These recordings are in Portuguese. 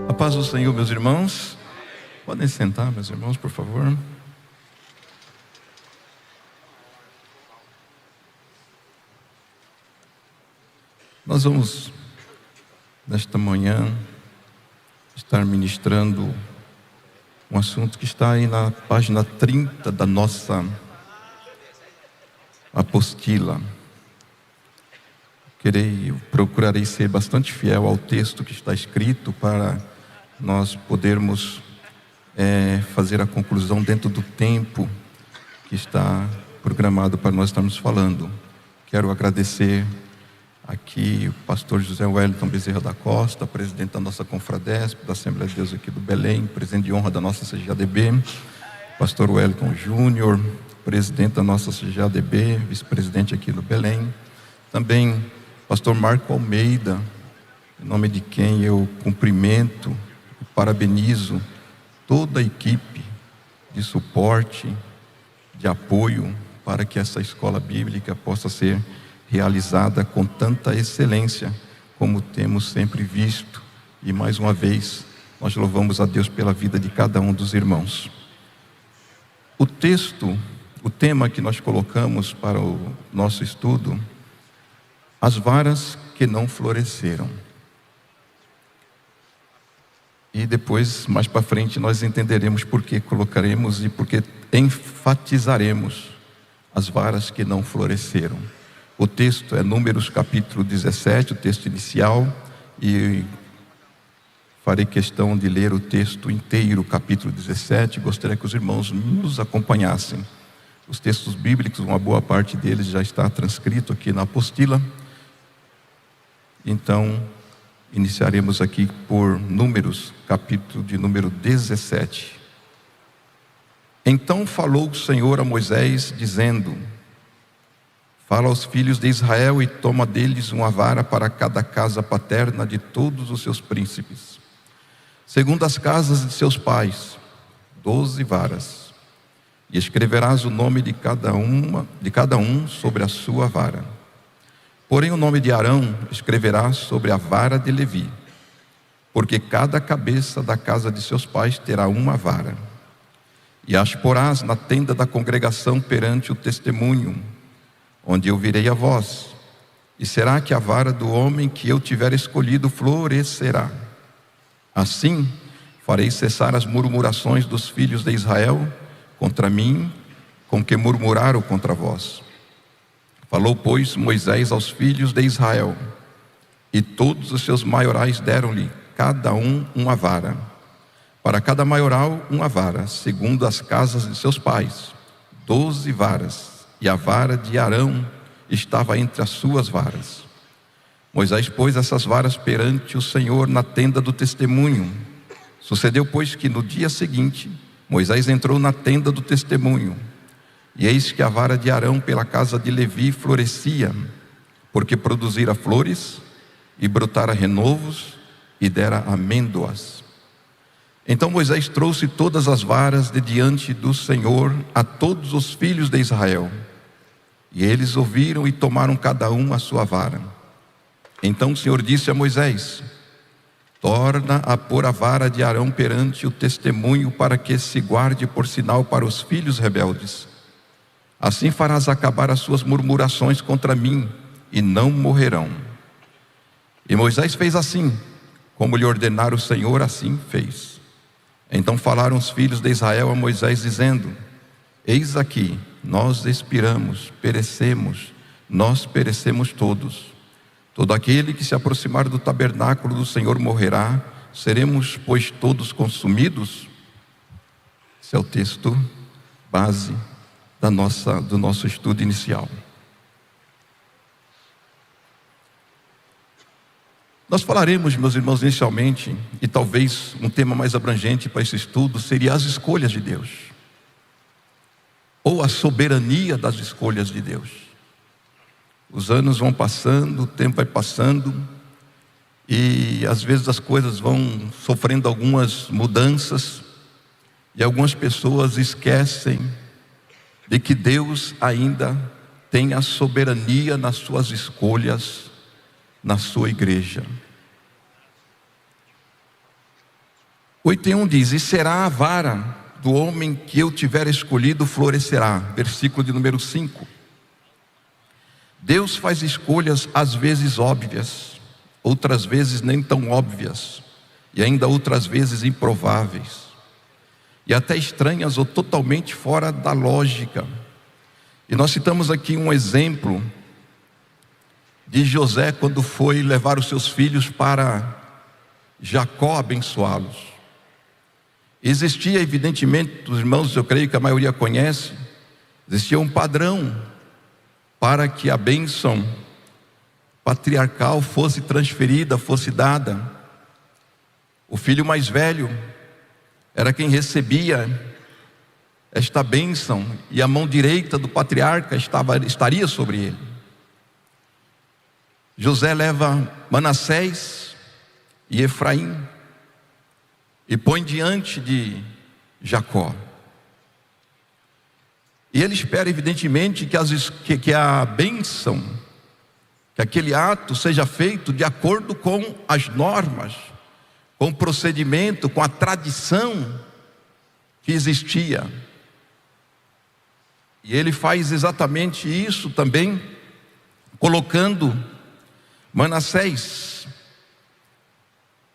A paz do Senhor, meus irmãos. Podem sentar, meus irmãos, por favor. Nós vamos, nesta manhã, estar ministrando um assunto que está aí na página 30 da nossa apostila. Procurarei ser bastante fiel ao texto que está escrito para nós podermos fazer a conclusão dentro do tempo que está programado para nós estarmos falando. Quero agradecer aqui o pastor José Wellington Bezerra da Costa, presidente da nossa Confradesp, da Assembleia de Deus aqui do Belém, presidente de honra da nossa CGADB, pastor Wellington Júnior, presidente da nossa CGADB, vice-presidente aqui do Belém, também pastor Marco Almeida, em nome de quem eu cumprimento e parabenizo toda a equipe de suporte, de apoio para que essa escola bíblica possa ser realizada com tanta excelência como temos sempre visto. E mais uma vez nós louvamos a Deus pela vida de cada um dos irmãos. O tema que nós colocamos para o nosso estudo: as varas que não floresceram. E depois, mais para frente, nós entenderemos por que colocaremos e por que enfatizaremos as varas que não floresceram. O texto é Números capítulo 17, o texto inicial, e farei questão de ler o texto inteiro, capítulo 17. Gostaria que os irmãos nos acompanhassem. Os textos bíblicos, uma boa parte deles já está transcrito aqui na apostila. Então, iniciaremos aqui por Números, capítulo de número 17. Então falou o Senhor a Moisés, dizendo: fala aos filhos de Israel e toma deles uma vara para cada casa paterna de todos os seus príncipes, segundo as casas de seus pais, 12 varas, e escreverás o nome de cada um sobre a sua vara. Porém o nome de Arão escreverás sobre a vara de Levi, porque cada cabeça da casa de seus pais terá uma vara. E as porás na tenda da congregação perante o testemunho, onde eu virei a voz, e será que a vara do homem que eu tiver escolhido florescerá. Assim farei cessar as murmurações dos filhos de Israel contra mim, com que murmuraram contra vós. Falou, pois, Moisés aos filhos de Israel, e todos os seus maiorais deram-lhe cada um uma vara, para cada maioral uma vara, segundo as casas de seus pais, 12 varas, e a vara de Arão estava entre as suas varas. Moisés pôs essas varas perante o Senhor na tenda do testemunho. Sucedeu, pois, que no dia seguinte Moisés entrou na tenda do testemunho, e eis que a vara de Arão pela casa de Levi florescia, porque produzira flores, e brotara renovos, e dera amêndoas. Então Moisés trouxe todas as varas de diante do Senhor a todos os filhos de Israel, e eles ouviram e tomaram cada um a sua vara. Então o Senhor disse a Moisés: torna a pôr a vara de Arão perante o testemunho, para que se guarde por sinal para os filhos rebeldes. Assim farás acabar as suas murmurações contra mim, e não morrerão. E Moisés fez assim, como lhe ordenara o Senhor, assim fez. Então falaram os filhos de Israel a Moisés, dizendo: eis aqui, nós expiramos, perecemos, nós perecemos todos. Todo aquele que se aproximar do tabernáculo do Senhor morrerá. Seremos, pois, todos consumidos? Esse é o texto base do nosso estudo inicial. Nós falaremos, meus irmãos, inicialmente, e talvez um tema mais abrangente para esse estudo seria as escolhas de Deus, ou a soberania das escolhas de Deus. Os anos vão passando, o tempo vai passando, e às vezes as coisas vão sofrendo algumas mudanças, e algumas pessoas esquecem de que Deus ainda tem a soberania nas suas escolhas, na sua igreja. 8:1 diz: e será a vara do homem que eu tiver escolhido florescerá. Versículo de número 5. Deus faz escolhas às vezes óbvias, outras vezes nem tão óbvias, e ainda outras vezes improváveis, e até estranhas ou totalmente fora da lógica. E nós citamos aqui um exemplo de José quando foi levar os seus filhos para Jacó abençoá-los. Existia, evidentemente, os irmãos, eu creio que a maioria conhece, existia um padrão para que a bênção patriarcal fosse transferida, fosse dada. O filho mais velho era quem recebia esta bênção, e a mão direita do patriarca estaria sobre ele. José leva Manassés e Efraim e põe diante de Jacó. E ele espera, evidentemente, que a bênção, que aquele ato seja feito de acordo com as normas, com o procedimento, com a tradição que existia. E ele faz exatamente isso também, colocando Manassés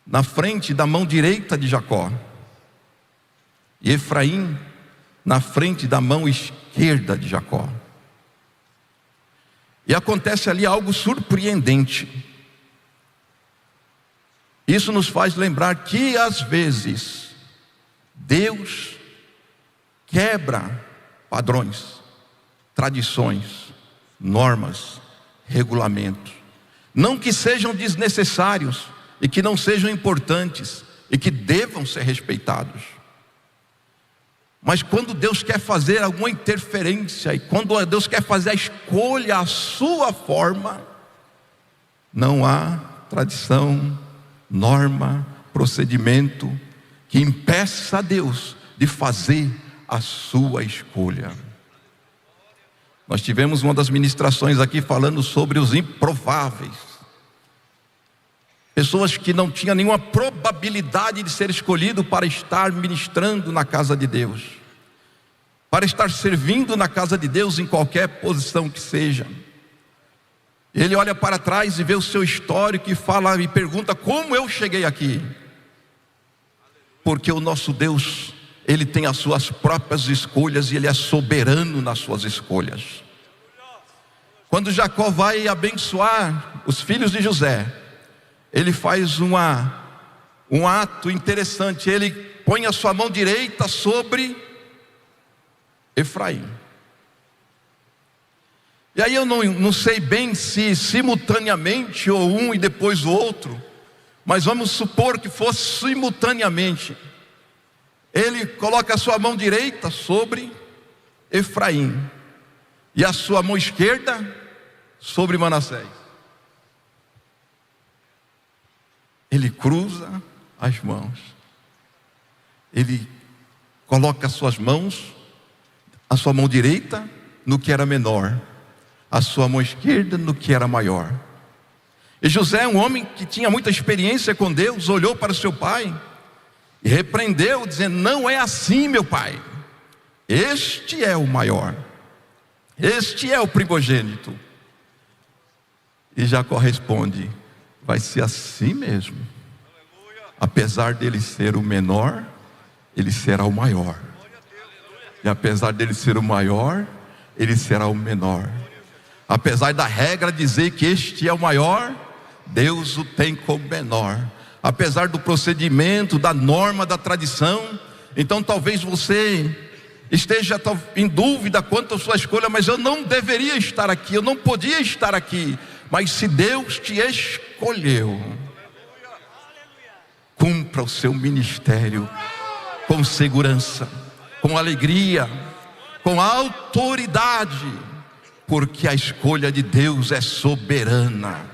na frente da mão direita de Jacó, e Efraim na frente da mão esquerda de Jacó. E acontece ali algo surpreendente. Isso nos faz lembrar que às vezes Deus quebra padrões, tradições, normas, regulamentos, não que sejam desnecessários e que não sejam importantes e que devam ser respeitados, mas quando Deus quer fazer alguma interferência e quando Deus quer fazer a escolha à sua forma, não há tradição, norma, procedimento que impeça a Deus de fazer a sua escolha. Nós tivemos uma das ministrações aqui falando sobre os improváveis, pessoas que não tinham nenhuma probabilidade de ser escolhido para estar ministrando na casa de Deus, para estar servindo na casa de Deus em qualquer posição que seja. Ele olha para trás e vê o seu histórico e fala e pergunta: como eu cheguei aqui? Porque o nosso Deus, Ele tem as suas próprias escolhas e Ele é soberano nas suas escolhas. Quando Jacó vai abençoar os filhos de José, ele faz um ato interessante. Ele põe a sua mão direita sobre Efraim. E aí eu não sei bem se simultaneamente ou um e depois o outro, mas vamos supor que fosse simultaneamente. Ele coloca a sua mão direita sobre Efraim e a sua mão esquerda sobre Manassés. Ele cruza as mãos, ele coloca as suas mãos, a sua mão direita no que era menor, a sua mão esquerda no que era maior. E José é um homem que tinha muita experiência com Deus, olhou para seu pai e repreendeu, dizendo: não é assim, meu pai, este é o maior, este é o primogênito. E Jacó responde: vai ser assim mesmo. Apesar dele ser o menor, ele será o maior. E apesar dele ser o maior, ele será o menor. Apesar da regra dizer que este é o maior, Deus o tem como menor. Apesar do procedimento, da norma, da tradição. Então talvez você esteja em dúvida quanto à sua escolha: mas eu não deveria estar aqui, eu não podia estar aqui. Mas se Deus te escolheu, cumpra o seu ministério com segurança, com alegria, com autoridade, porque a escolha de Deus é soberana.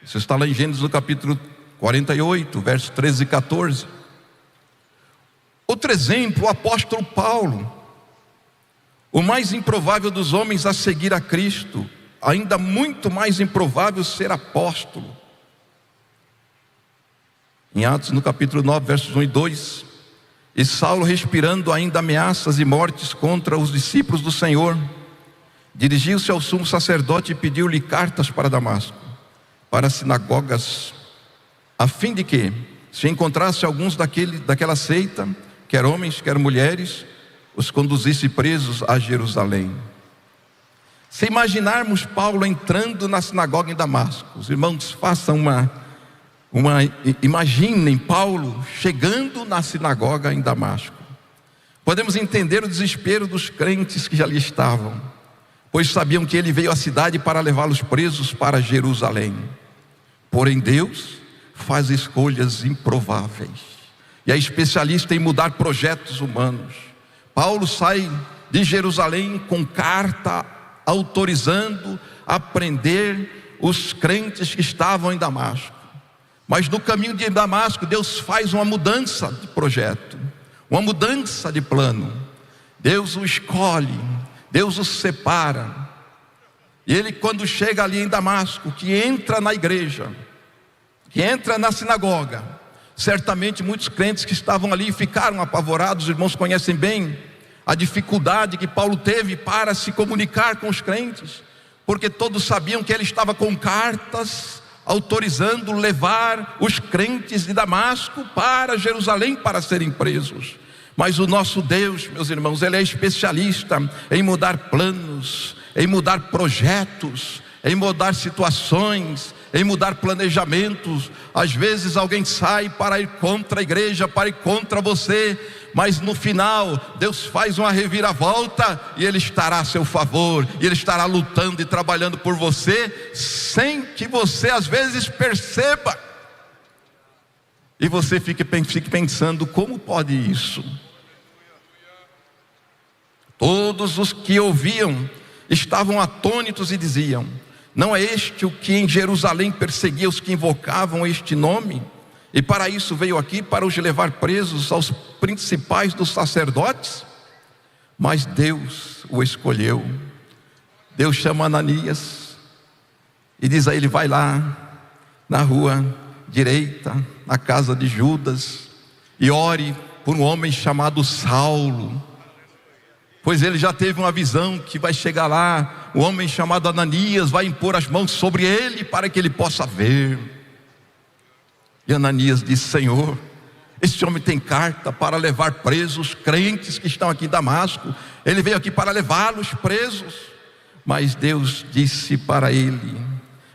Isso está lá em Gênesis no capítulo 48, versos 13 e 14. Outro exemplo, o apóstolo Paulo, o mais improvável dos homens a seguir a Cristo, ainda muito mais improvável ser apóstolo. em Atos no capítulo 9, versos 1 e 2. E Saulo, respirando ainda ameaças e mortes contra os discípulos do Senhor, dirigiu-se ao sumo sacerdote e pediu-lhe cartas para Damasco, para as sinagogas, a fim de que, se encontrasse alguns daquela seita, quer homens, quer mulheres, os conduzisse presos a Jerusalém. Se imaginarmos Paulo entrando na sinagoga em Damasco, os irmãos façam imaginem Paulo chegando na sinagoga em Damasco. Podemos entender o desespero dos crentes que já ali estavam, pois sabiam que ele veio à cidade para levá-los presos para Jerusalém. Porém Deus faz escolhas improváveis e é especialista em mudar projetos humanos. Paulo sai de Jerusalém com carta autorizando a prender os crentes que estavam em Damasco. Mas no caminho de Damasco, Deus faz uma mudança de projeto, uma mudança de plano. Deus o escolhe, Deus o separa. E ele, quando chega ali em Damasco, que entra na igreja, que entra na sinagoga, certamente muitos crentes que estavam ali ficaram apavorados. Os irmãos conhecem bem a dificuldade que Paulo teve para se comunicar com os crentes, porque todos sabiam que ele estava com cartas autorizando levar os crentes de Damasco para Jerusalém para serem presos. Mas o nosso Deus, meus irmãos, Ele é especialista em mudar planos, em mudar projetos, em mudar situações, em mudar planejamentos. Às vezes alguém sai para ir contra a igreja, para ir contra você, mas no final Deus faz uma reviravolta e Ele estará a seu favor, e Ele estará lutando e trabalhando por você, sem que você às vezes perceba. E você fique pensando, como pode isso? Todos os que ouviam estavam atônitos e diziam: não é este o que em Jerusalém perseguia os que invocavam este nome? E para isso veio aqui, para os levar presos aos principais dos sacerdotes? Mas Deus o escolheu. Deus chama Ananias e diz a ele: vai lá na rua direita, na casa de Judas, e ore por um homem chamado Saulo, pois ele já teve uma visão que vai chegar lá, um homem chamado Ananias vai impor as mãos sobre ele para que ele possa ver. E Ananias disse: Senhor, este homem tem carta para levar presos crentes que estão aqui em Damasco, ele veio aqui para levá-los presos. Mas Deus disse para ele: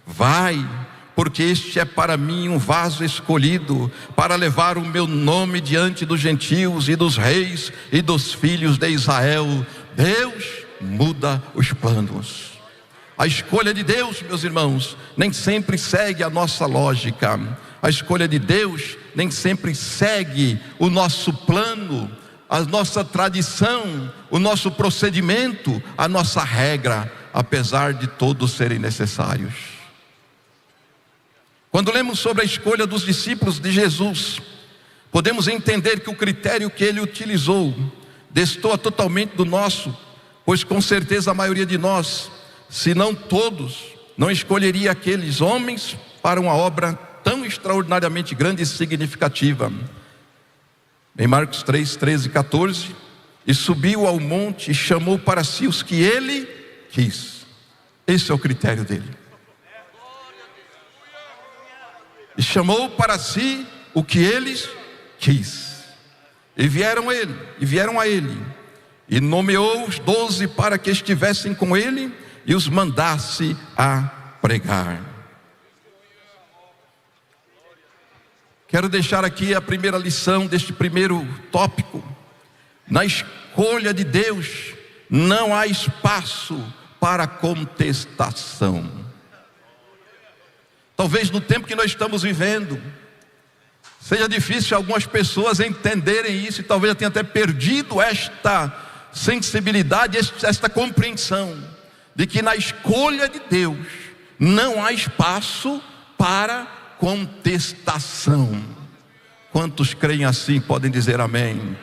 vai, porque este é para mim um vaso escolhido para levar o meu nome diante dos gentios e dos reis e dos filhos de Israel. Deus muda os planos. A escolha de Deus, meus irmãos, nem sempre segue a nossa lógica. A escolha de Deus nem sempre segue o nosso plano, a nossa tradição, o nosso procedimento, a nossa regra, apesar de todos serem necessários. Quando lemos sobre a escolha dos discípulos de Jesus, podemos entender que o critério que ele utilizou destoa totalmente do nosso, pois com certeza a maioria de nós, se não todos, não escolheria aqueles homens para uma obra tão extraordinariamente grande e significativa. Em Marcos 3, 13 e 14, e subiu ao monte e chamou para si os que ele quis. Esse é o critério dele. E chamou para si o que eles quis. E vieram a ele, e nomeou os 12 para que estivessem com ele e os mandasse a pregar. Quero deixar aqui a primeira lição deste primeiro tópico. Na escolha de Deus não há espaço para contestação. Talvez no tempo que nós estamos vivendo seja difícil algumas pessoas entenderem isso, e talvez tenham até perdido esta sensibilidade, esta compreensão de que na escolha de Deus não há espaço para contestação. Quantos creem assim podem dizer amém?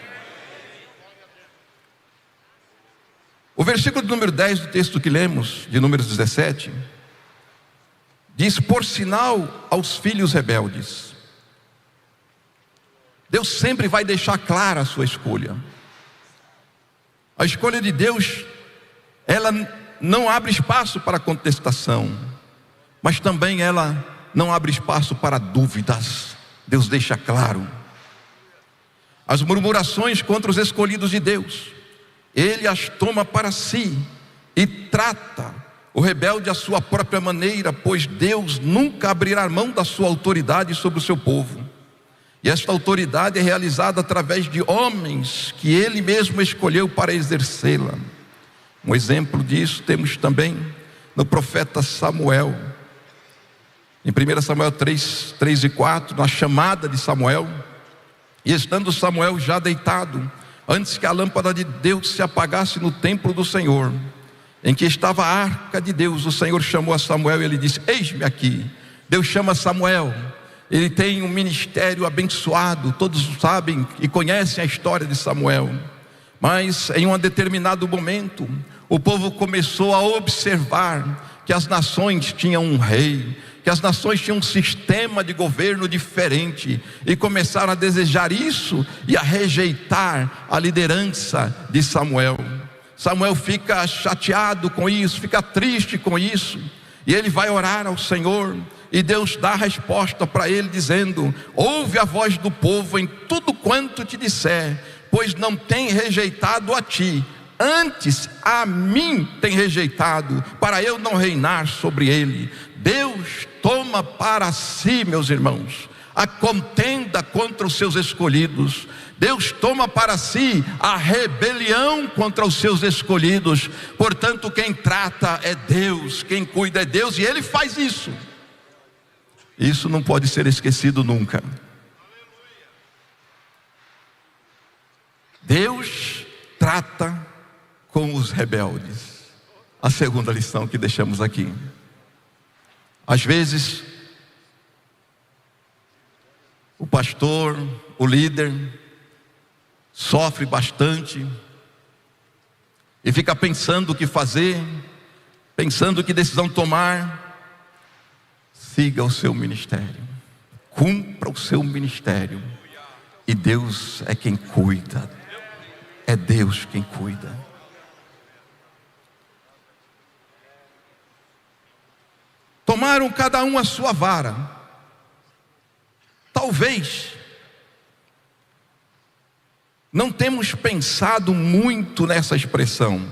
O versículo de número 10 do texto que lemos, de Números 17, diz: por sinal aos filhos rebeldes, Deus sempre vai deixar clara a sua escolha. A escolha de Deus, ela não abre espaço para contestação, mas também ela não abre espaço para dúvidas. Deus deixa claro. As murmurações contra os escolhidos de Deus, Ele as toma para si e trata o rebelde à sua própria maneira, pois Deus nunca abrirá mão da sua autoridade sobre o seu povo. E esta autoridade é realizada através de homens que Ele mesmo escolheu para exercê-la. Um exemplo disso temos também no profeta Samuel. Em 1 Samuel 3 e 4, na chamada de Samuel, e estando Samuel já deitado, antes que a lâmpada de Deus se apagasse no templo do Senhor, em que estava a arca de Deus, o Senhor chamou a Samuel e ele disse: eis-me aqui. Deus chama Samuel. Ele tem um ministério abençoado, todos sabem e conhecem a história de Samuel. Mas em um determinado momento, o povo começou a observar que as nações tinham um rei, que as nações tinham um sistema de governo diferente, e começaram a desejar isso e a rejeitar a liderança de Samuel. Samuel fica chateado com isso, fica triste com isso, e ele vai orar ao Senhor, e Deus dá a resposta para ele dizendo: ouve a voz do povo em tudo quanto te disser, pois não tem rejeitado a ti, antes a mim tem rejeitado, para eu não reinar sobre ele. Deus toma para si, meus irmãos, a contenda contra os seus escolhidos. Deus toma para si a rebelião contra os seus escolhidos. Portanto, quem trata é Deus, quem cuida é Deus, e Ele faz isso. Isso não pode ser esquecido nunca. Deus trata com os rebeldes. A segunda lição que deixamos aqui. Às vezes, o pastor, o líder, sofre bastante e fica pensando o que fazer, pensando que decisão tomar. Siga o seu ministério, cumpra o seu ministério, e Deus é quem cuida. É Deus quem cuida. Tomaram cada um a sua vara. Talvez não temos pensado muito nessa expressão,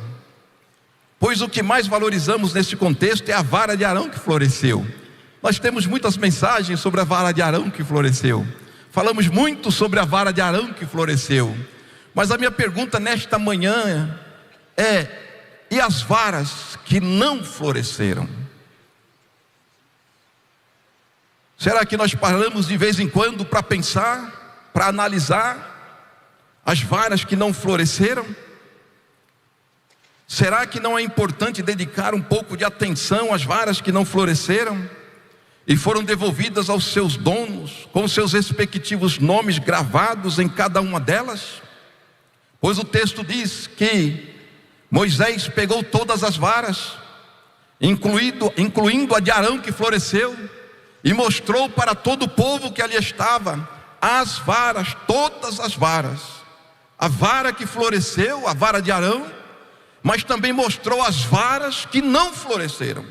pois o que mais valorizamos nesse contexto é a vara de Arão que floresceu. Nós temos muitas mensagens sobre a vara de Arão que floresceu, falamos muito sobre a vara de Arão que floresceu, mas a minha pergunta nesta manhã é: e as varas que não floresceram? Será que nós paramos de vez em quando para pensar, para analisar as varas que não floresceram? Será que não é importante dedicar um pouco de atenção às varas que não floresceram e foram devolvidas aos seus donos, com seus respectivos nomes gravados em cada uma delas? Pois o texto diz que Moisés pegou todas as varas, incluindo a de Arão que floresceu, e mostrou para todo o povo que ali estava as varas, todas as varas, a vara que floresceu, a vara de Arão, mas também mostrou as varas que não floresceram.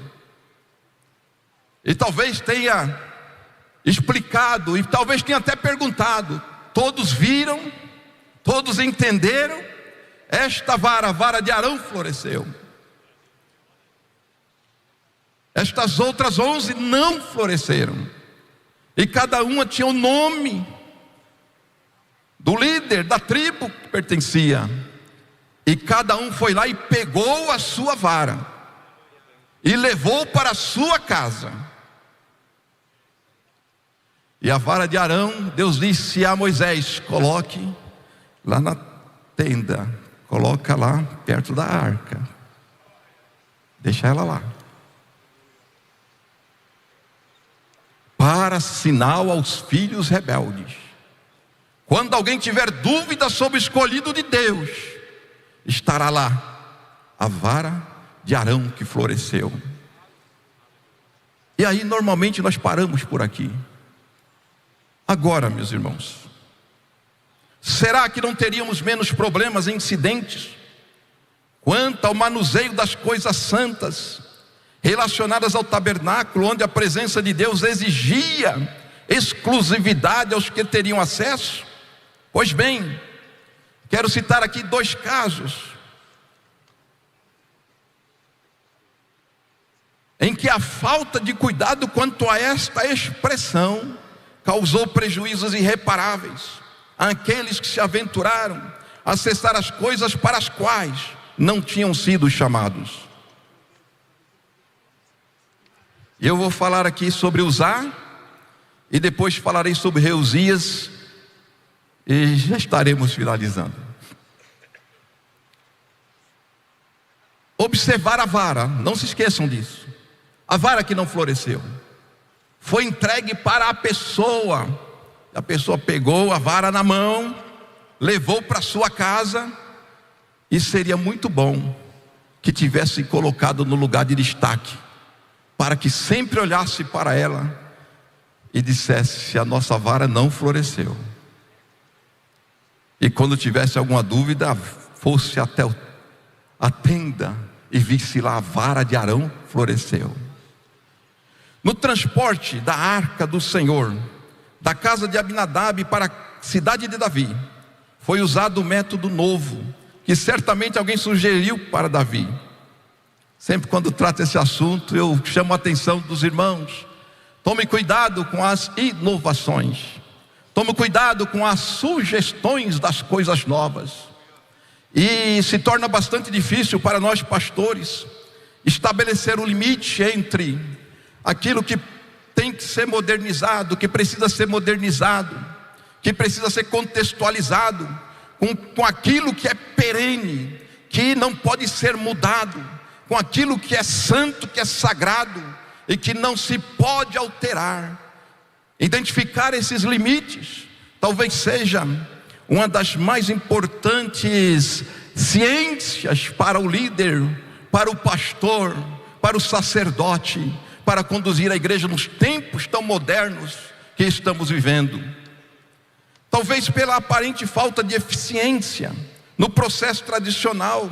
E talvez tenha explicado, e talvez tenha até perguntado: todos viram, todos entenderam? Esta vara, a vara de Arão, floresceu. Estas outras 11 não floresceram. E cada uma tinha o nome do líder, da tribo que pertencia. E cada um foi lá e pegou a sua vara e levou para a sua casa. E a vara de Arão, Deus disse a Moisés: coloque lá na tenda, coloca lá perto da arca, deixa ela lá, para sinal aos filhos rebeldes. Quando alguém tiver dúvida sobre o escolhido de Deus, estará lá a vara de Arão que floresceu. E aí normalmente nós paramos por aqui. Agora, meus irmãos, Será que não teríamos menos problemas e incidentes quanto ao manuseio das coisas santas relacionadas ao tabernáculo, onde a presença de Deus exigia exclusividade aos que teriam acesso? Pois bem, quero citar aqui 2 casos em que a falta de cuidado quanto a esta expressão causou prejuízos irreparáveis àqueles que se aventuraram a acessar as coisas para as quais não tinham sido chamados. Eu vou falar aqui sobre Uzá, e depois falarei sobre Reusias, e já estaremos finalizando. Observar a vara, não se esqueçam disso. A vara que não floresceu foi entregue para a pessoa pegou a vara na mão, levou para sua casa, e seria muito bom que tivesse colocado no lugar de destaque, para que sempre olhasse para ela e dissesse: se a nossa vara não floresceu, e quando tivesse alguma dúvida, fosse até a tenda e visse lá: a vara de Arão floresceu. No transporte da arca do Senhor, da casa de Abinadab para a cidade de Davi, foi usado um método novo, que certamente alguém sugeriu para Davi. Sempre quando trato esse assunto, eu chamo a atenção dos irmãos: tome cuidado com as inovações, tome cuidado com as sugestões das coisas novas. E se torna bastante difícil para nós pastores estabelecer o limite entre aquilo que tem que ser modernizado, que precisa ser modernizado, que precisa ser contextualizado, com aquilo que é perene, que não pode ser mudado, com aquilo que é santo, que é sagrado e que não se pode alterar. Identificar esses limites talvez seja uma das mais importantes ciências para o líder, para o pastor, para o sacerdote, para conduzir a igreja nos tempos tão modernos que estamos vivendo. Talvez pela aparente falta de eficiência no processo tradicional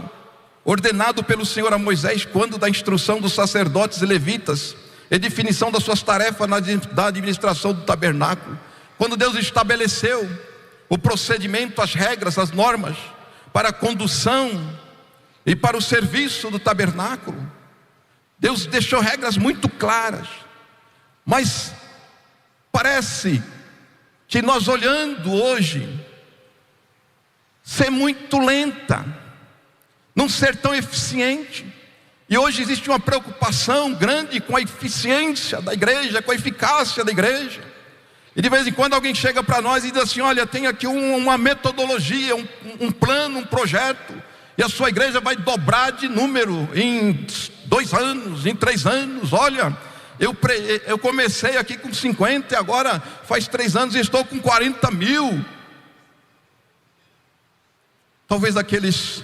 ordenado pelo Senhor a Moisés, quando da instrução dos sacerdotes e levitas e definição das suas tarefas da administração do tabernáculo, quando Deus estabeleceu o procedimento, as regras, as normas para a condução e para o serviço do tabernáculo. Deus deixou regras muito claras, mas parece que nós olhando hoje, ser muito lenta, não ser tão eficiente. E hoje existe uma preocupação grande com a eficiência da igreja, com a eficácia da igreja. E de vez em quando alguém chega para nós e diz assim: olha, tem aqui uma metodologia, um plano, um projeto, e a sua igreja vai dobrar de número em 2 anos, em 3 anos. Olha, eu comecei aqui com 50 e agora faz 3 anos e estou com 40 mil. Talvez aqueles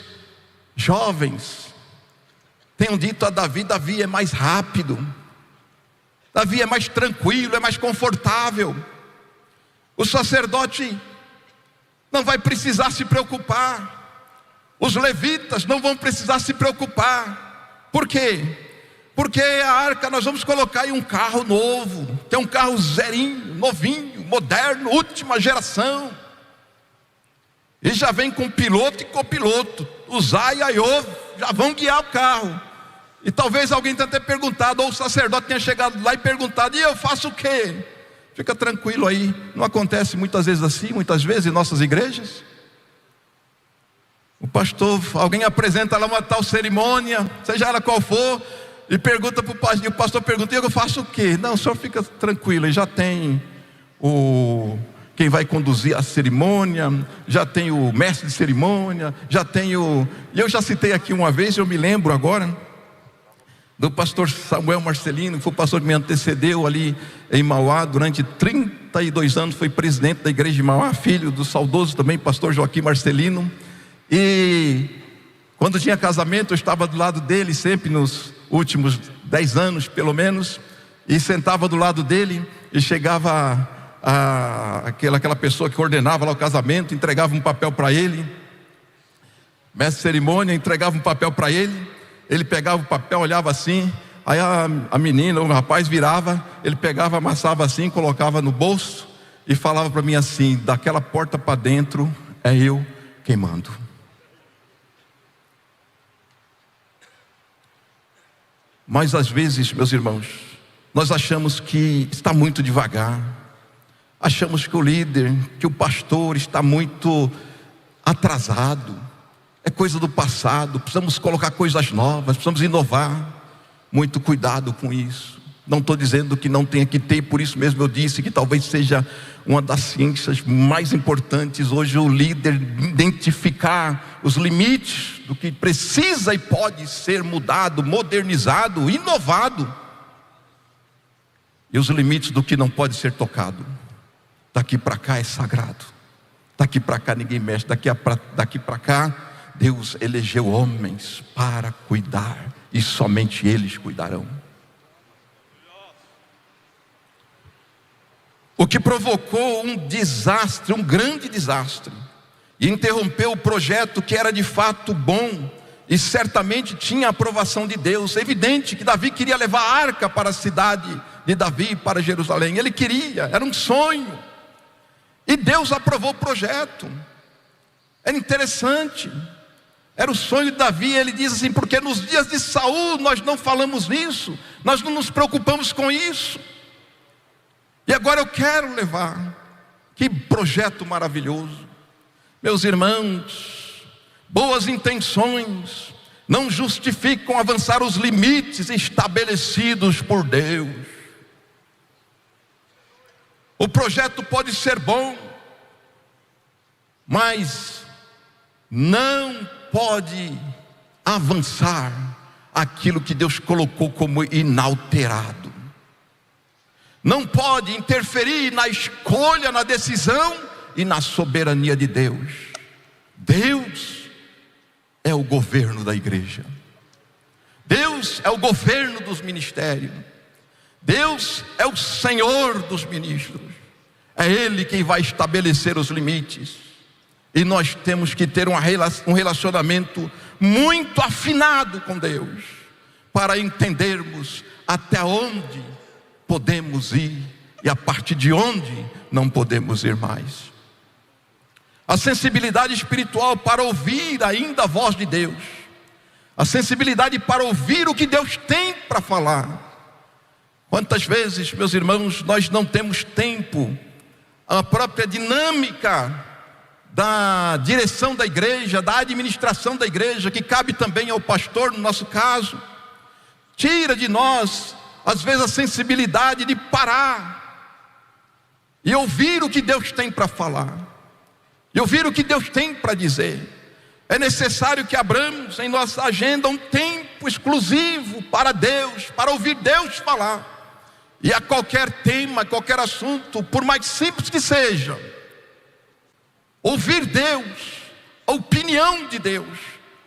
jovens tenham dito a Davi: Davi é mais rápido, Davi é mais tranquilo, é mais confortável. O sacerdote não vai precisar se preocupar, os levitas não vão precisar se preocupar. Por quê? Porque a arca nós vamos colocar em um carro novo, que é um carro zerinho, novinho, moderno, última geração, e já vem com piloto e copiloto. Uzá e Aiô já vão guiar o carro. E talvez alguém tenha até perguntado, ou o sacerdote tenha chegado lá e perguntado: e eu faço o quê? Fica tranquilo aí, não acontece muitas vezes assim, muitas vezes em nossas igrejas. O pastor, alguém apresenta lá uma tal cerimônia, seja ela qual for, e pergunta para o pastor, e o pastor pergunta: e eu faço o quê? Não, o senhor fica tranquilo, e já tem quem vai conduzir a cerimônia, já tem o mestre de cerimônia, já tem e eu já citei aqui uma vez, eu me lembro agora do pastor Samuel Marcelino, que foi o pastor que me antecedeu ali em Mauá, durante 32 anos foi presidente da igreja de Mauá, filho do saudoso também pastor Joaquim Marcelino. E quando tinha casamento, eu estava do lado dele sempre, nos últimos 10 anos pelo menos, e sentava do lado dele, e chegava aquela pessoa que coordenava lá o casamento, entregava um papel para ele, mestre de cerimônia entregava um papel para ele, ele pegava o papel, olhava assim, aí a menina, o rapaz virava, ele pegava, amassava assim, colocava no bolso e falava para mim assim: daquela porta para dentro é eu quem mando. Mas às vezes, meus irmãos, nós achamos que está muito devagar, achamos que o líder, que o pastor está muito atrasado, é coisa do passado, precisamos colocar coisas novas, precisamos inovar. Muito cuidado com isso. Não estou dizendo que não tenha que ter, por isso mesmo eu disse que talvez seja uma das ciências mais importantes hoje o líder identificar os limites do que precisa e pode ser mudado, modernizado, inovado, e os limites do que não pode ser tocado. Daqui para cá é sagrado, daqui para cá ninguém mexe, daqui para cá Deus elegeu homens para cuidar, e somente eles cuidarão. O que provocou um desastre, um grande desastre, e interrompeu o projeto que era de fato bom, e certamente tinha a aprovação de Deus. É evidente que Davi queria levar a arca para a cidade de Davi, para Jerusalém. Ele queria, era um sonho, e Deus aprovou o projeto. Era interessante, era o sonho de Davi. Ele diz assim: porque nos dias de Saul nós não falamos nisso, nós não nos preocupamos com isso, e agora eu quero levar. Que projeto maravilhoso. Meus irmãos, boas intenções não justificam avançar os limites estabelecidos por Deus. O projeto pode ser bom, mas não pode avançar aquilo que Deus colocou como inalterado. Não pode interferir na escolha, na decisão e na soberania de Deus. Deus é o governo da igreja. Deus é o governo dos ministérios. Deus é o Senhor dos ministros. É Ele quem vai estabelecer os limites. E nós temos que ter um relacionamento muito afinado com Deus, para entendermos até onde podemos ir e a partir de onde não podemos ir mais. A sensibilidade espiritual para ouvir ainda a voz de Deus, a sensibilidade para ouvir o que Deus tem para falar. Quantas vezes, meus irmãos, nós não temos tempo, a própria dinâmica da direção da igreja, da administração da igreja, que cabe também ao pastor no nosso caso, tira de nós às vezes a sensibilidade de parar e ouvir o que Deus tem para falar, e ouvir o que Deus tem para dizer. É necessário que abramos em nossa agenda um tempo exclusivo para Deus, para ouvir Deus falar. E a qualquer tema, qualquer assunto, por mais simples que seja, ouvir Deus, a opinião de Deus,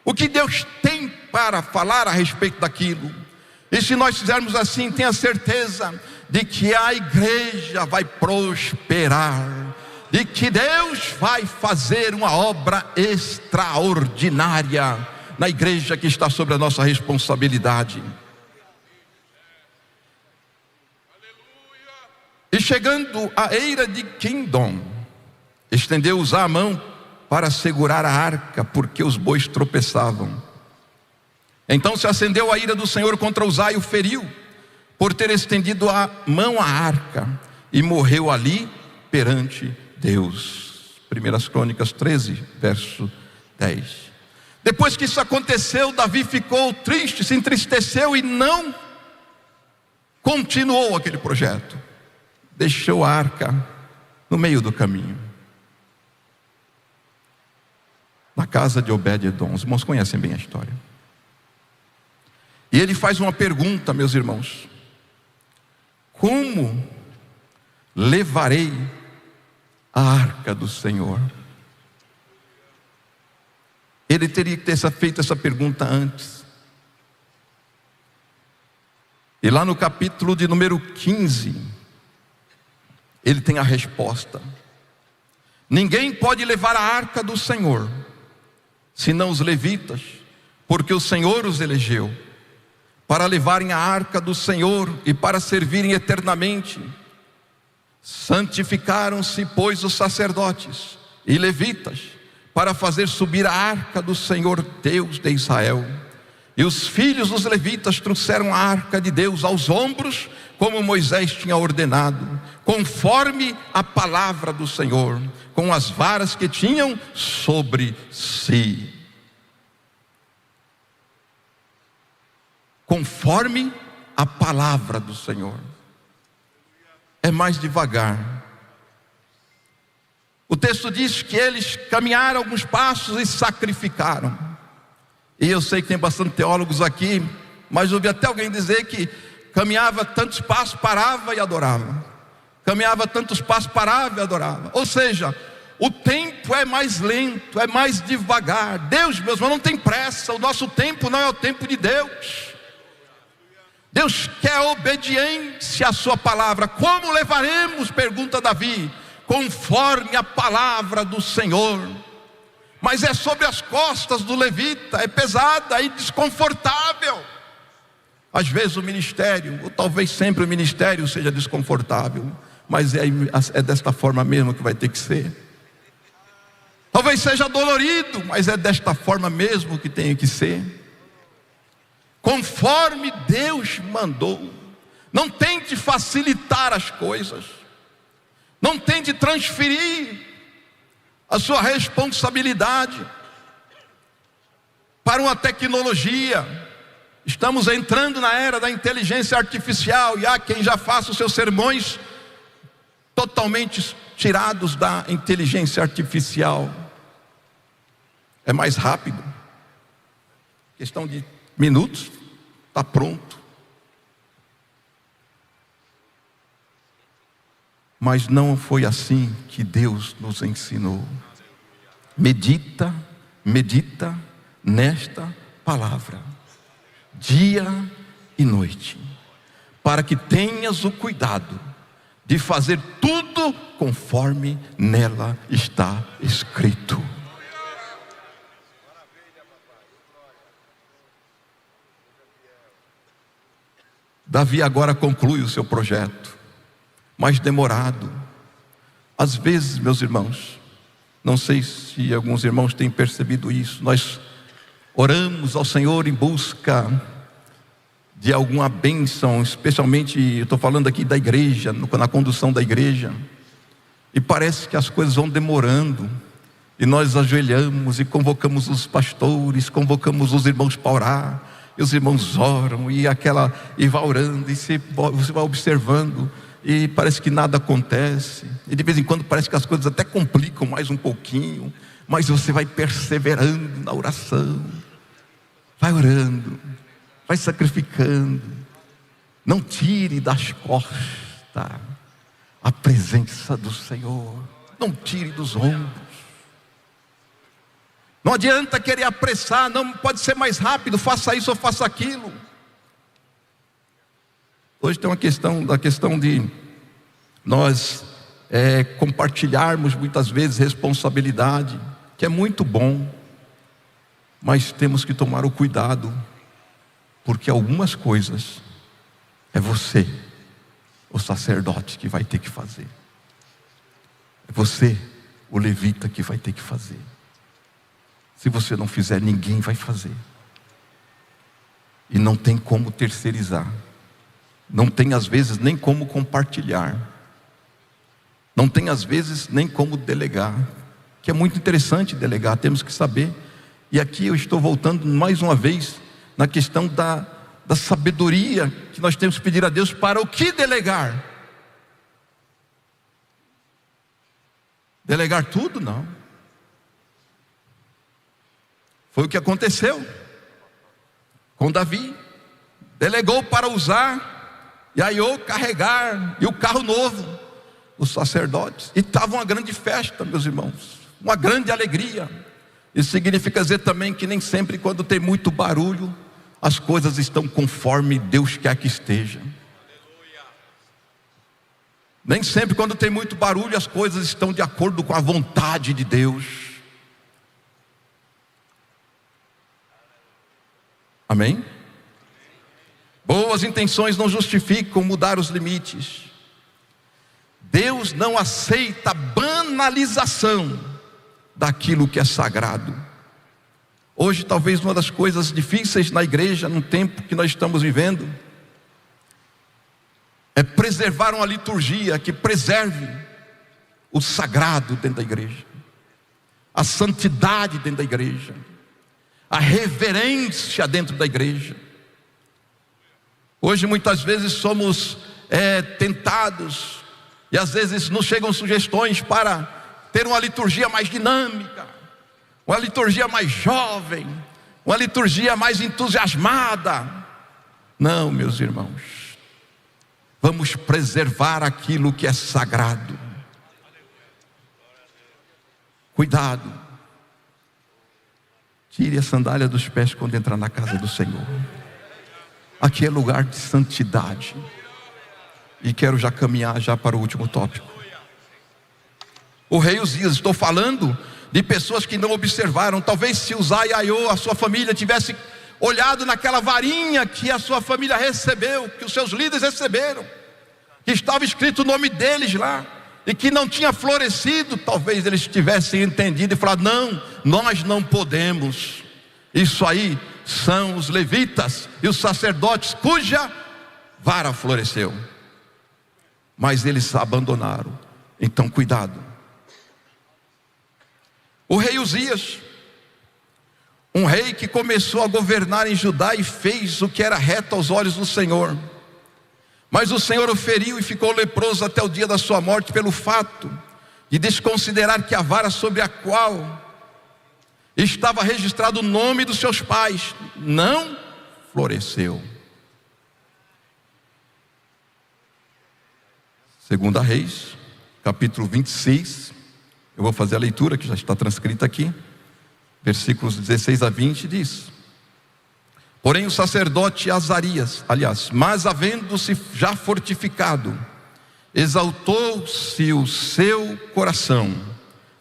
o que Deus tem para falar a respeito daquilo. E se nós fizermos assim, tenha certeza de que a igreja vai prosperar, de que Deus vai fazer uma obra extraordinária na igreja que está sob a nossa responsabilidade. E chegando à eira de Quindom, estendeu Uzá a mão para segurar a arca, porque os bois tropeçavam. Então se acendeu a ira do Senhor contra Uzá e o feriu, por ter estendido a mão à arca, e morreu ali perante Deus. 1 Crônicas 13, verso 10. Depois que isso aconteceu, Davi ficou triste, se entristeceu e não continuou aquele projeto. Deixou a arca no meio do caminho, na casa de Obed-edom. Os irmãos conhecem bem a história. E ele faz uma pergunta, meus irmãos: como levarei a arca do Senhor? Ele teria que ter feito essa pergunta antes. E lá no capítulo de número 15, Ele tem a resposta. Ninguém pode levar a arca do Senhor, senão os levitas, porque o Senhor os elegeu para levarem a arca do Senhor e para servirem eternamente. Santificaram-se, pois, os sacerdotes e levitas para fazer subir a arca do Senhor Deus de Israel. E os filhos dos levitas trouxeram a arca de Deus aos ombros, como Moisés tinha ordenado, conforme a palavra do Senhor, com as varas que tinham sobre si. Conforme a palavra do Senhor. É mais devagar. O texto diz que eles caminharam alguns passos e sacrificaram. E eu sei que tem bastante teólogos aqui, mas ouvi até alguém dizer que caminhava tantos passos, parava e adorava. Caminhava tantos passos, parava e adorava. Ou seja, o tempo é mais lento, é mais devagar. Deus, meus irmãos, não tem pressa. O nosso tempo não é o tempo de Deus. Deus quer obediência à sua palavra. Como levaremos? Pergunta Davi. Conforme a palavra do Senhor. Mas é sobre as costas do levita, é pesada e desconfortável. Às vezes o ministério, ou talvez sempre o ministério seja desconfortável, mas é desta forma mesmo que vai ter que ser. Talvez seja dolorido, mas é desta forma mesmo que tem que ser. Conforme Deus mandou. Não tente facilitar as coisas. Não tente transferir a sua responsabilidade para uma tecnologia. Estamos entrando na era da inteligência artificial, e há quem já faça os seus sermões totalmente tirados da inteligência artificial. É mais rápido, questão de minutos, está pronto. Mas não foi assim que Deus nos ensinou. Medita nesta palavra, dia e noite, para que tenhas o cuidado de fazer tudo conforme nela está escrito. Davi agora conclui o seu projeto, mais demorado. Às vezes, meus irmãos, não sei se alguns irmãos têm percebido isso, nós oramos ao Senhor em busca de alguma bênção, especialmente, eu estou falando aqui da igreja, na condução da igreja, e parece que as coisas vão demorando, e nós ajoelhamos e convocamos os pastores, convocamos os irmãos para orar, e os irmãos oram, e vai orando, e você vai observando, e parece que nada acontece, e de vez em quando parece que as coisas até complicam mais um pouquinho, mas você vai perseverando na oração, vai orando, vai sacrificando. Não tire das costas a presença do Senhor, não tire dos ombros. Não adianta querer apressar, não pode ser mais rápido, faça isso ou faça aquilo. Hoje tem uma questão de nós compartilharmos muitas vezes responsabilidade, que é muito bom, mas temos que tomar o cuidado, porque algumas coisas é você, o sacerdote, que vai ter que fazer. É você, o levita, que vai ter que fazer. Se você não fizer, ninguém vai fazer. E não tem como terceirizar. Não tem às vezes nem como compartilhar. Não tem às vezes nem como delegar. Que é muito interessante delegar, temos que saber. E aqui eu estou voltando mais uma vez na questão da sabedoria que nós temos que pedir a Deus para o que delegar. Delegar tudo? Não. Foi o que aconteceu com Davi. Delegou para usar e Aiô carregar, e o carro novo, os sacerdotes. E estava uma grande festa, meus irmãos, uma grande alegria. Isso significa dizer também que nem sempre, quando tem muito barulho, as coisas estão conforme Deus quer que esteja. Nem sempre quando tem muito barulho as coisas estão de acordo com a vontade de Deus. Amém? Boas intenções não justificam mudar os limites. Deus não aceita a banalização daquilo que é sagrado. Hoje talvez uma das coisas difíceis na igreja, no tempo que nós estamos vivendo, é preservar uma liturgia que preserve o sagrado dentro da igreja, a santidade dentro da igreja, a reverência dentro da igreja. Hoje muitas vezes somos tentados, e às vezes nos chegam sugestões para ter uma liturgia mais dinâmica, uma liturgia mais jovem, uma liturgia mais entusiasmada. Não, meus irmãos, vamos preservar aquilo que é sagrado. Cuidado, tire a sandália dos pés quando entrar na casa do Senhor. Aqui é lugar de santidade. E quero já caminhar já para o último tópico. O rei Uzias, estou falando de pessoas que não observaram. Talvez se Uzá e Aiô, a sua família, tivesse olhado naquela varinha que a sua família recebeu, que os seus líderes receberam, que estava escrito o nome deles lá, e que não tinha florescido, talvez eles tivessem entendido e falado: não, nós não podemos. Isso aí são os levitas e os sacerdotes cuja vara floresceu. Mas eles abandonaram. Então cuidado. O rei Uzias, um rei que começou a governar em Judá e fez o que era reto aos olhos do Senhor, mas o Senhor o feriu e ficou leproso até o dia da sua morte, pelo fato de desconsiderar que a vara sobre a qual estava registrado o nome dos seus pais não floresceu. Segunda Reis, capítulo 26, eu vou fazer a leitura que já está transcrita aqui, versículos 16 a 20, diz: porém o sacerdote Azarias, mas havendo-se já fortificado, exaltou-se o seu coração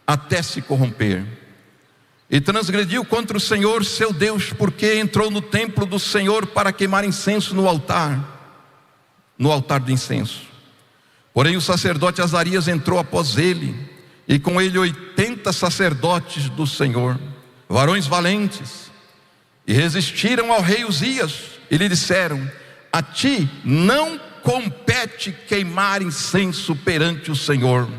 até se corromper, e transgrediu contra o Senhor seu Deus, porque entrou no templo do Senhor para queimar incenso no altar de incenso. Porém o sacerdote Azarias entrou após ele, e com ele 80 sacerdotes do Senhor, varões valentes, e resistiram ao rei Uzias, e lhe disseram: a ti não compete queimar incenso perante o Senhor,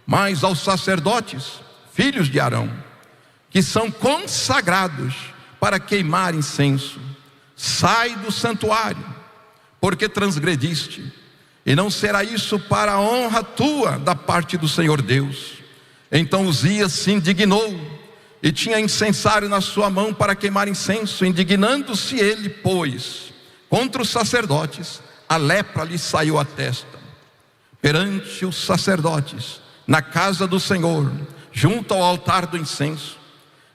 mas aos sacerdotes, filhos de Arão, que são consagrados para queimar incenso. Sai do santuário, porque transgrediste, e não será isso para a honra tua da parte do Senhor Deus. Então Uzias se indignou, e tinha incensário na sua mão para queimar incenso. Indignando-se ele, pois, contra os sacerdotes, a lepra lhe saiu à testa. Perante os sacerdotes, na casa do Senhor, junto ao altar do incenso.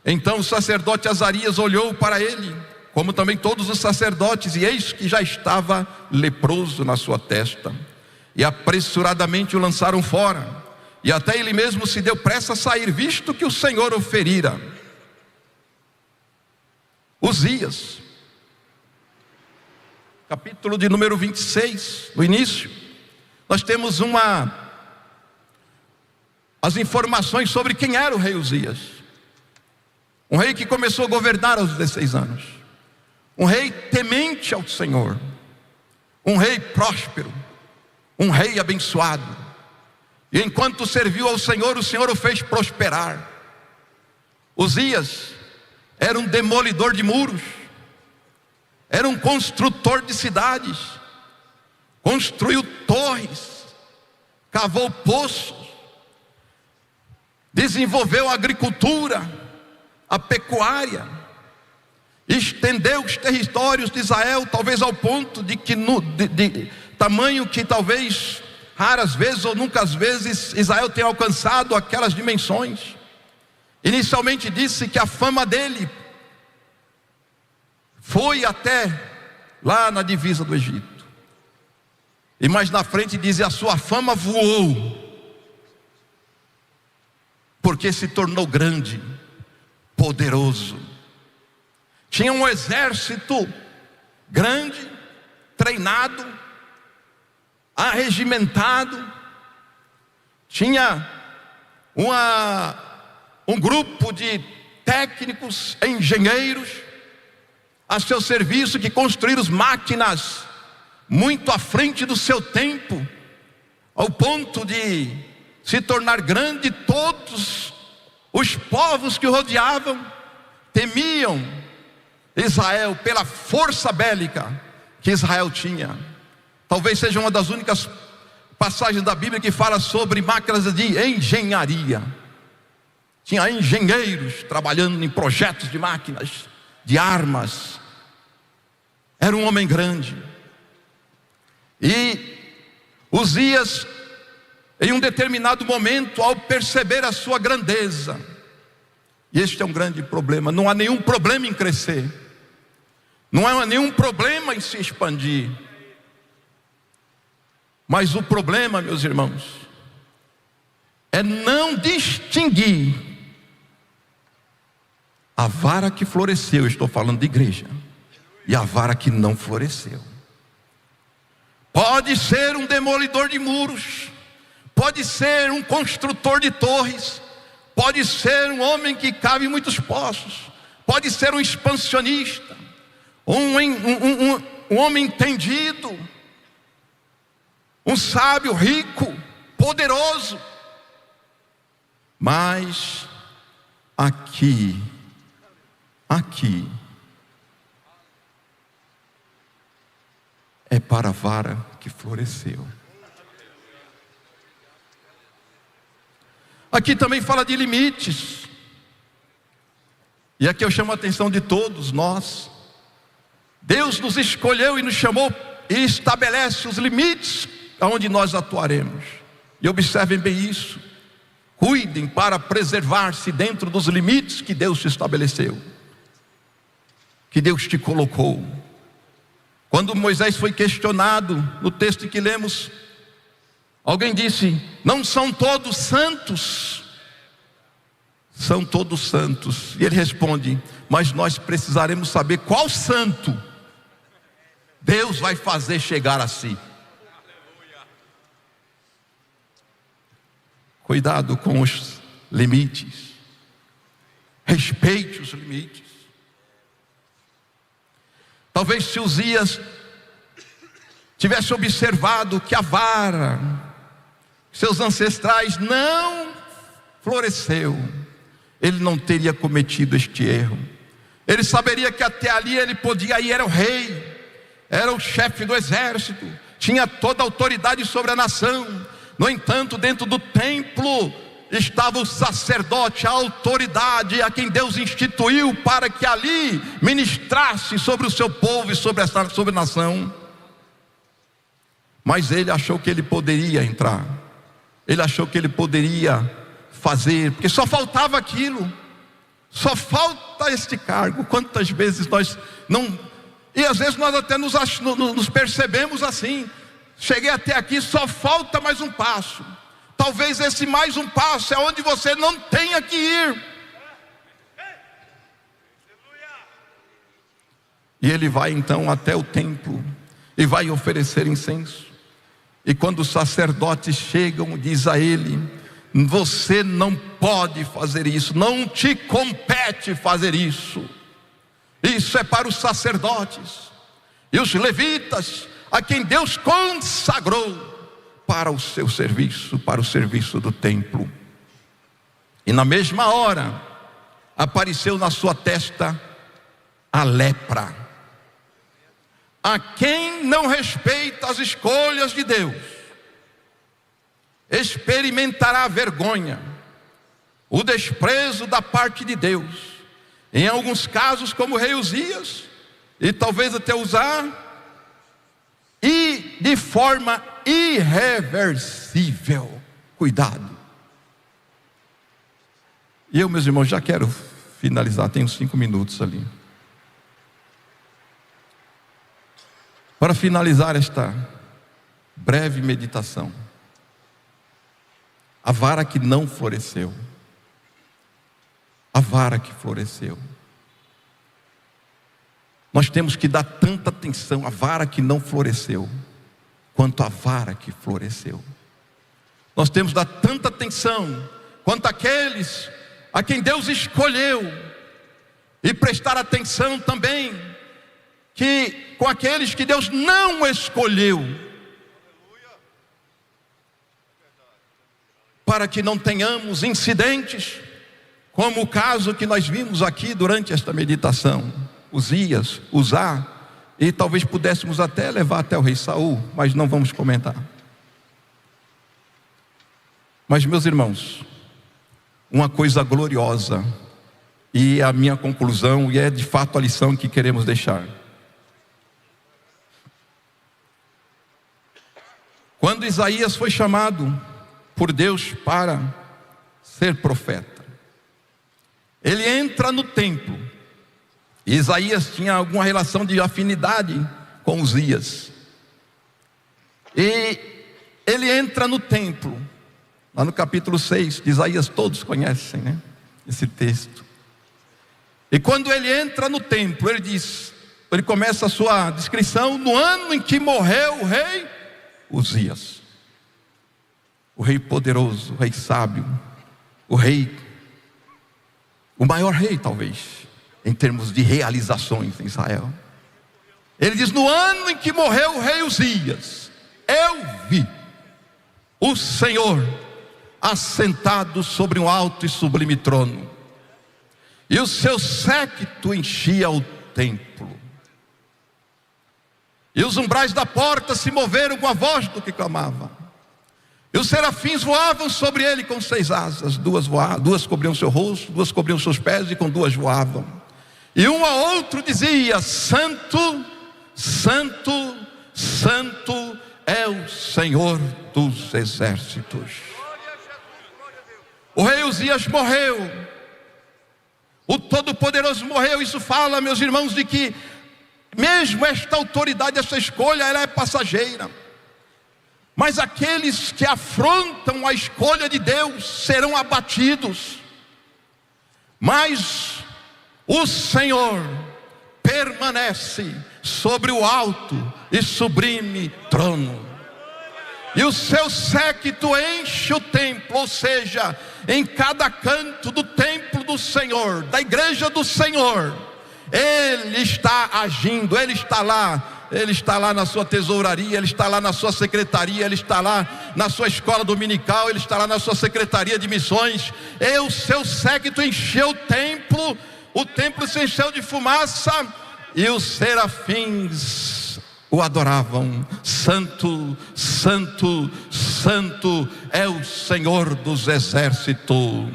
Então o sacerdote Azarias olhou para ele, como também todos os sacerdotes, e eis que já estava leproso na sua testa. E apressuradamente o lançaram fora, e até ele mesmo se deu pressa a sair, visto que o Senhor o ferira. Uzias, capítulo de número 26, no início, nós temos as informações sobre quem era o rei Uzias. Um rei que começou a governar aos 16 anos. Um rei temente ao Senhor. Um rei próspero. Um rei abençoado. E enquanto serviu ao Senhor, o Senhor o fez prosperar. Uzias era um demolidor de muros. Era um construtor de cidades. Construiu torres. Cavou poços. Desenvolveu a agricultura, a pecuária, estendeu os territórios de Israel, talvez ao ponto de que de tamanho que talvez raras vezes ou nunca às vezes Israel tenha alcançado aquelas dimensões. Inicialmente disse que a fama dele foi até lá na divisa do Egito. E mais na frente diz: e a sua fama voou, porque se tornou grande, poderoso. Tinha um exército grande, treinado, arregimentado. Tinha um grupo de técnicos, engenheiros a seu serviço, que construíram máquinas muito à frente do seu tempo, ao ponto de se tornar grande. Todos os povos que o rodeavam temiam Israel pela força bélica que Israel tinha. Talvez seja uma das únicas passagens da Bíblia que fala sobre máquinas de engenharia. Tinha engenheiros trabalhando em projetos de máquinas, de armas. Era um homem grande. E Uzias, em um determinado momento, ao perceber a sua grandeza, e este é um grande problema, não há nenhum problema em crescer, não há nenhum problema em se expandir, mas o problema, meus irmãos, é não distinguir a vara que floresceu, estou falando de igreja, e a vara que não floresceu. Pode ser um demolidor de muros, pode ser um construtor de torres, pode ser um homem que cava em muitos poços, pode ser um expansionista, um homem entendido, um sábio, rico, poderoso. Mas aqui é para a vara que floresceu. Aqui também fala de limites. E aqui eu chamo a atenção de todos nós. Deus nos escolheu e nos chamou e estabelece os limites aonde nós atuaremos. E observem bem isso. Cuidem para preservar-se dentro dos limites que Deus te estabeleceu, que Deus te colocou. Quando Moisés foi questionado, no texto que lemos, alguém disse: não são todos santos? São todos santos. E ele responde: mas nós precisaremos saber qual santo Deus vai fazer chegar a si. Cuidado com os limites. Respeite os limites. Talvez se Uzias tivesse observado que a vara, seus ancestrais, não floresceu, ele não teria cometido este erro. Ele saberia que até ali ele podia ir, era o rei, era o chefe do exército, tinha toda a autoridade sobre a nação. No entanto, dentro do templo estava o sacerdote, a autoridade a quem Deus instituiu para que ali ministrasse sobre o seu povo e sobre a nação. Mas ele achou que ele poderia entrar, ele achou que ele poderia fazer, porque só faltava aquilo, só falta este cargo. Quantas vezes nós não, e às vezes nós até nos percebemos assim: cheguei até aqui, só falta mais um passo. Talvez esse mais um passo é onde você não tenha que ir. E ele vai então até o templo e vai oferecer incenso. E quando os sacerdotes chegam, diz a ele: você não pode fazer isso, não te compete fazer isso. Isso é para os sacerdotes e os levitas, a quem Deus consagrou para o seu serviço, para o serviço do templo. E na mesma hora apareceu na sua testa a lepra. A quem não respeita as escolhas de Deus experimentará a vergonha, o desprezo da parte de Deus. Em alguns casos, como o rei Uzias, e talvez até Uzá, e de forma irreversível. Cuidado. E eu, meus irmãos, já quero finalizar, tenho 5 minutos ali. Para finalizar esta breve meditação. A vara que não floresceu. A vara que floresceu. Nós temos que dar tanta atenção à vara que não floresceu, quanto à vara que floresceu. Nós temos que dar tanta atenção quanto àqueles a quem Deus escolheu, e prestar atenção também com aqueles que Deus não escolheu, para que não tenhamos incidentes como o caso que nós vimos aqui durante esta meditação. Uzias, Uzá, e talvez pudéssemos até levar até o rei Saul, mas não vamos comentar. Mas, meus irmãos, uma coisa gloriosa, e a minha conclusão, e é de fato a lição que queremos deixar. Quando Isaías foi chamado por Deus para ser profeta, ele entra no templo. E Isaías tinha alguma relação de afinidade com Uzias. E ele entra no templo. Lá no capítulo 6 de Isaías, todos conhecem, né? Esse texto. E quando ele entra no templo, ele começa a sua descrição no ano em que morreu o rei Uzias. O rei poderoso, o rei sábio, o maior rei talvez, em termos de realizações em Israel. Ele diz: no ano em que morreu o rei Uzias, eu vi o Senhor assentado sobre um alto e sublime trono, e o seu séquito enchia o templo, e os umbrais da porta se moveram com a voz do que clamava, e os serafins voavam sobre ele com 6 asas, duas cobriam seu rosto, 2 cobriam seus pés, e com 2 voavam, e um ao outro dizia: Santo, Santo, Santo é o Senhor dos exércitos. O rei Uzias morreu, o Todo-Poderoso morreu. Isso fala, meus irmãos, de que mesmo esta autoridade, essa escolha, ela é passageira. Mas aqueles que afrontam a escolha de Deus serão abatidos. Mas o Senhor permanece sobre o alto e sublime trono, e o seu séquito enche o templo. Ou seja, em cada canto do templo do Senhor, da igreja do Senhor, Ele está agindo, Ele está lá na sua tesouraria, Ele está lá na sua secretaria, Ele está lá na sua escola dominical, Ele está lá na sua secretaria de missões. E o seu séquito encheu o templo se encheu de fumaça, e os serafins o adoravam: Santo, Santo, Santo é o Senhor dos exércitos.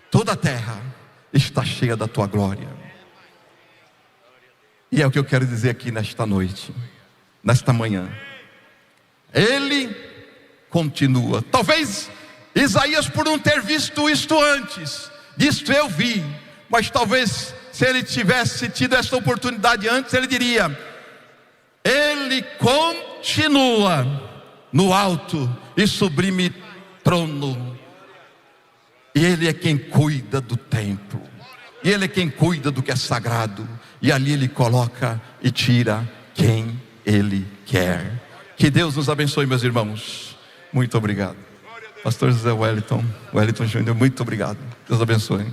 Toda a terra está cheia da tua glória. E é o que eu quero dizer aqui nesta noite, nesta manhã. Ele continua. Talvez Isaías, por não ter visto isto antes, disto eu vi, mas talvez se ele tivesse tido esta oportunidade antes, ele diria: Ele continua no alto e sublime trono, e Ele é quem cuida do templo, e Ele é quem cuida do que é sagrado, e ali Ele coloca e tira quem Ele quer. Que Deus nos abençoe, meus irmãos. Muito obrigado. Pastor José Wellington Júnior, muito obrigado. Deus abençoe.